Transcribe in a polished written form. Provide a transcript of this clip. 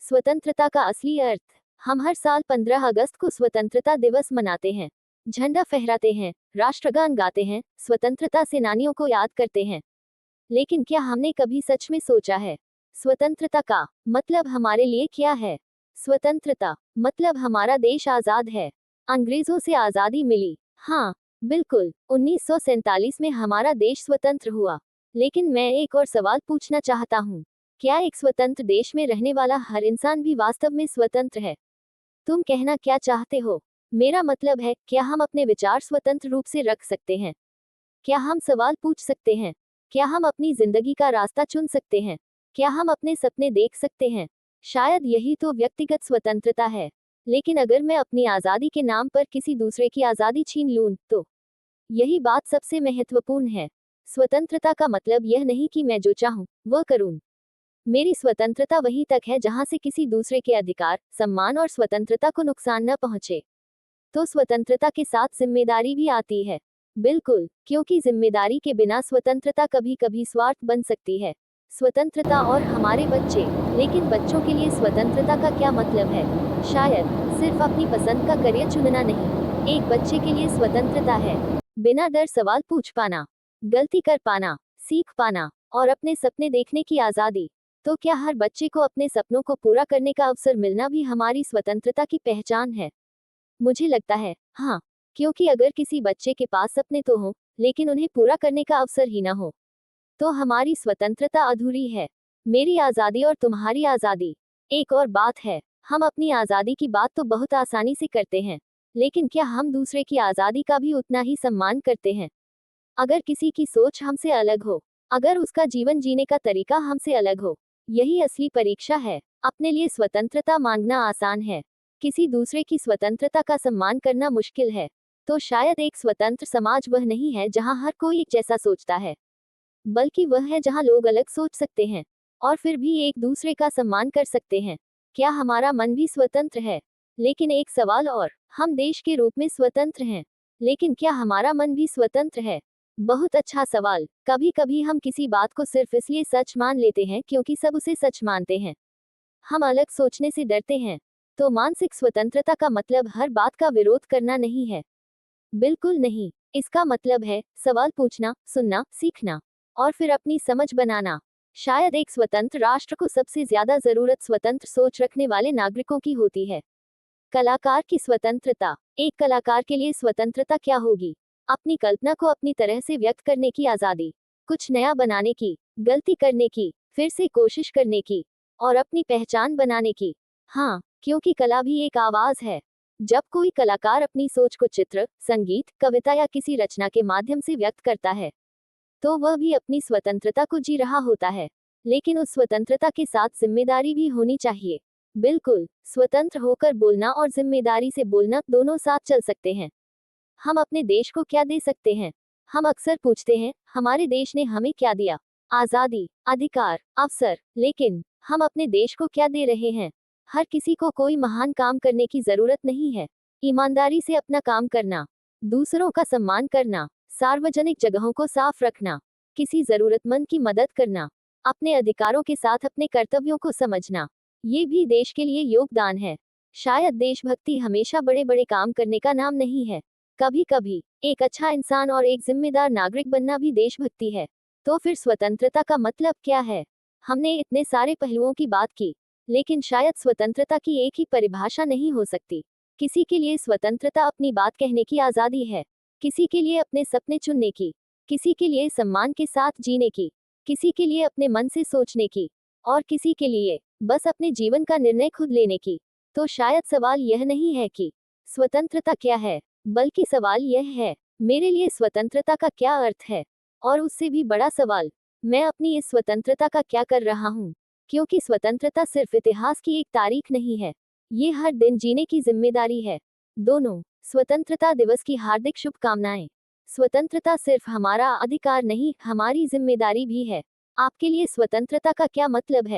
स्वतंत्रता का असली अर्थ। हम हर साल 15 अगस्त को स्वतंत्रता दिवस मनाते हैं, झंडा फहराते हैं, राष्ट्रगान गाते हैं, स्वतंत्रता सेनानियों को याद करते हैं। लेकिन क्या हमने कभी सच में सोचा है, स्वतंत्रता का मतलब हमारे लिए क्या है? स्वतंत्रता मतलब हमारा देश आजाद है, अंग्रेजों से आजादी मिली। हाँ, बिल्कुल, 1947 में हमारा देश स्वतंत्र हुआ। लेकिन मैं एक और सवाल पूछना चाहता हूँ, क्या एक स्वतंत्र देश में रहने वाला हर इंसान भी वास्तव में स्वतंत्र है? तुम कहना क्या चाहते हो? मेरा मतलब है, क्या हम अपने विचार स्वतंत्र रूप से रख सकते हैं? क्या हम सवाल पूछ सकते हैं? क्या हम अपनी जिंदगी का रास्ता चुन सकते हैं? क्या हम अपने सपने देख सकते हैं? शायद यही तो व्यक्तिगत स्वतंत्रता है। लेकिन अगर मैं अपनी आजादी के नाम पर किसी दूसरे की आजादी छीन लूं, तो यही बात सबसे महत्वपूर्ण है। स्वतंत्रता का मतलब यह नहीं कि मैं जो चाहूं वह करूं। मेरी स्वतंत्रता वहीं तक है जहां से किसी दूसरे के अधिकार, सम्मान और स्वतंत्रता को नुकसान न पहुंचे। तो स्वतंत्रता के साथ जिम्मेदारी भी आती है। बिल्कुल, क्योंकि जिम्मेदारी के बिना स्वतंत्रता कभी कभी स्वार्थ बन सकती है। स्वतंत्रता और हमारे बच्चे। लेकिन बच्चों के लिए स्वतंत्रता का क्या मतलब है? शायद सिर्फ अपनी पसंद का करियर चुनना नहीं। एक बच्चे के लिए स्वतंत्रता है बिना डर सवाल पूछ पाना, गलती कर पाना, सीख पाना और अपने सपने देखने की आजादी। तो क्या हर बच्चे को अपने सपनों को पूरा करने का अवसर मिलना भी हमारी स्वतंत्रता की पहचान है? मुझे लगता है, हाँ, क्योंकि अगर किसी बच्चे के पास सपने तो हों, लेकिन उन्हें पूरा करने का अवसर ही ना हो, तो हमारी स्वतंत्रता अधूरी है। मेरी आज़ादी और तुम्हारी आज़ादी। एक और बात है, हम अपनी आज़ादी की बात तो बहुत आसानी से करते हैं, लेकिन क्या हम दूसरे की आज़ादी का भी उतना ही सम्मान करते हैं? अगर किसी की सोच हमसे अलग हो, अगर उसका जीवन जीने का तरीका हमसे अलग हो, यही असली परीक्षा है। अपने लिए स्वतंत्रता मांगना आसान है, किसी दूसरे की स्वतंत्रता का सम्मान करना मुश्किल है। तो शायद एक स्वतंत्र समाज वह नहीं है जहां हर कोई एक जैसा सोचता है, बल्कि वह है जहां लोग अलग सोच सकते हैं और फिर भी एक दूसरे का सम्मान कर सकते हैं। क्या हमारा मन भी स्वतंत्र है? लेकिन एक सवाल और, हम देश के रूप में स्वतंत्र हैं, लेकिन क्या हमारा मन भी स्वतंत्र है? बहुत अच्छा सवाल। कभी कभी हम किसी बात को सिर्फ इसलिए सच मान लेते हैं क्योंकि सब उसे सच मानते हैं। हम अलग सोचने से डरते हैं। तो मानसिक स्वतंत्रता का मतलब हर बात का विरोध करना नहीं है। बिल्कुल नहीं। इसका मतलब है सवाल पूछना, सुनना, सीखना और फिर अपनी समझ बनाना। शायद एक स्वतंत्र राष्ट्र को सबसे ज्यादा जरूरत स्वतंत्र सोच रखने वाले नागरिकों की होती है। कलाकार की स्वतंत्रता। एक कलाकार के लिए स्वतंत्रता क्या होगी? अपनी कल्पना को अपनी तरह से व्यक्त करने की आजादी, कुछ नया बनाने की, गलती करने की, फिर से कोशिश करने की और अपनी पहचान बनाने की। हाँ, क्योंकि कला भी एक आवाज है। जब कोई कलाकार अपनी सोच को चित्र, संगीत, कविता या किसी रचना के माध्यम से व्यक्त करता है, तो वह भी अपनी स्वतंत्रता को जी रहा होता है। लेकिन उस स्वतंत्रता के साथ जिम्मेदारी भी होनी चाहिए। बिल्कुल, स्वतंत्र होकर बोलना और जिम्मेदारी से बोलना दोनों साथ चल सकते हैं। हम अपने देश को क्या दे सकते हैं? हम अक्सर पूछते हैं, हमारे देश ने हमें क्या दिया? आजादी, अधिकार, अवसर। लेकिन हम अपने देश को क्या दे रहे हैं? हर किसी को कोई महान काम करने की जरूरत नहीं है। ईमानदारी से अपना काम करना, दूसरों का सम्मान करना, सार्वजनिक जगहों को साफ रखना, किसी जरूरतमंद की मदद करना, अपने अधिकारों के साथ अपने कर्तव्यों को समझना, ये भी देश के लिए योगदान है। शायद देशभक्ति हमेशा बड़े बड़े काम करने का नाम नहीं है। कभी कभी एक अच्छा इंसान और एक जिम्मेदार नागरिक बनना भी देशभक्ति है। तो फिर स्वतंत्रता का मतलब क्या है? हमने इतने सारे पहलुओं की बात की, लेकिन शायद स्वतंत्रता की एक ही परिभाषा नहीं हो सकती। किसी के लिए स्वतंत्रता अपनी बात कहने की आजादी है, किसी के लिए अपने सपने चुनने की, किसी के लिए सम्मान के साथ जीने की, किसी के लिए अपने मन से सोचने की और किसी के लिए बस अपने जीवन का निर्णय खुद लेने की। तो शायद सवाल यह नहीं है कि स्वतंत्रता क्या है, बल्कि सवाल यह है, मेरे लिए स्वतंत्रता का क्या अर्थ है? और उससे भी बड़ा सवाल, मैं अपनी इस स्वतंत्रता का क्या कर रहा हूँ? क्योंकि स्वतंत्रता सिर्फ इतिहास की एक तारीख नहीं है, ये हर दिन जीने की जिम्मेदारी है। दोनों। स्वतंत्रता दिवस की हार्दिक शुभकामनाएं। स्वतंत्रता सिर्फ हमारा अधिकार नहीं, हमारी जिम्मेदारी भी है। आपके लिए स्वतंत्रता का क्या मतलब है?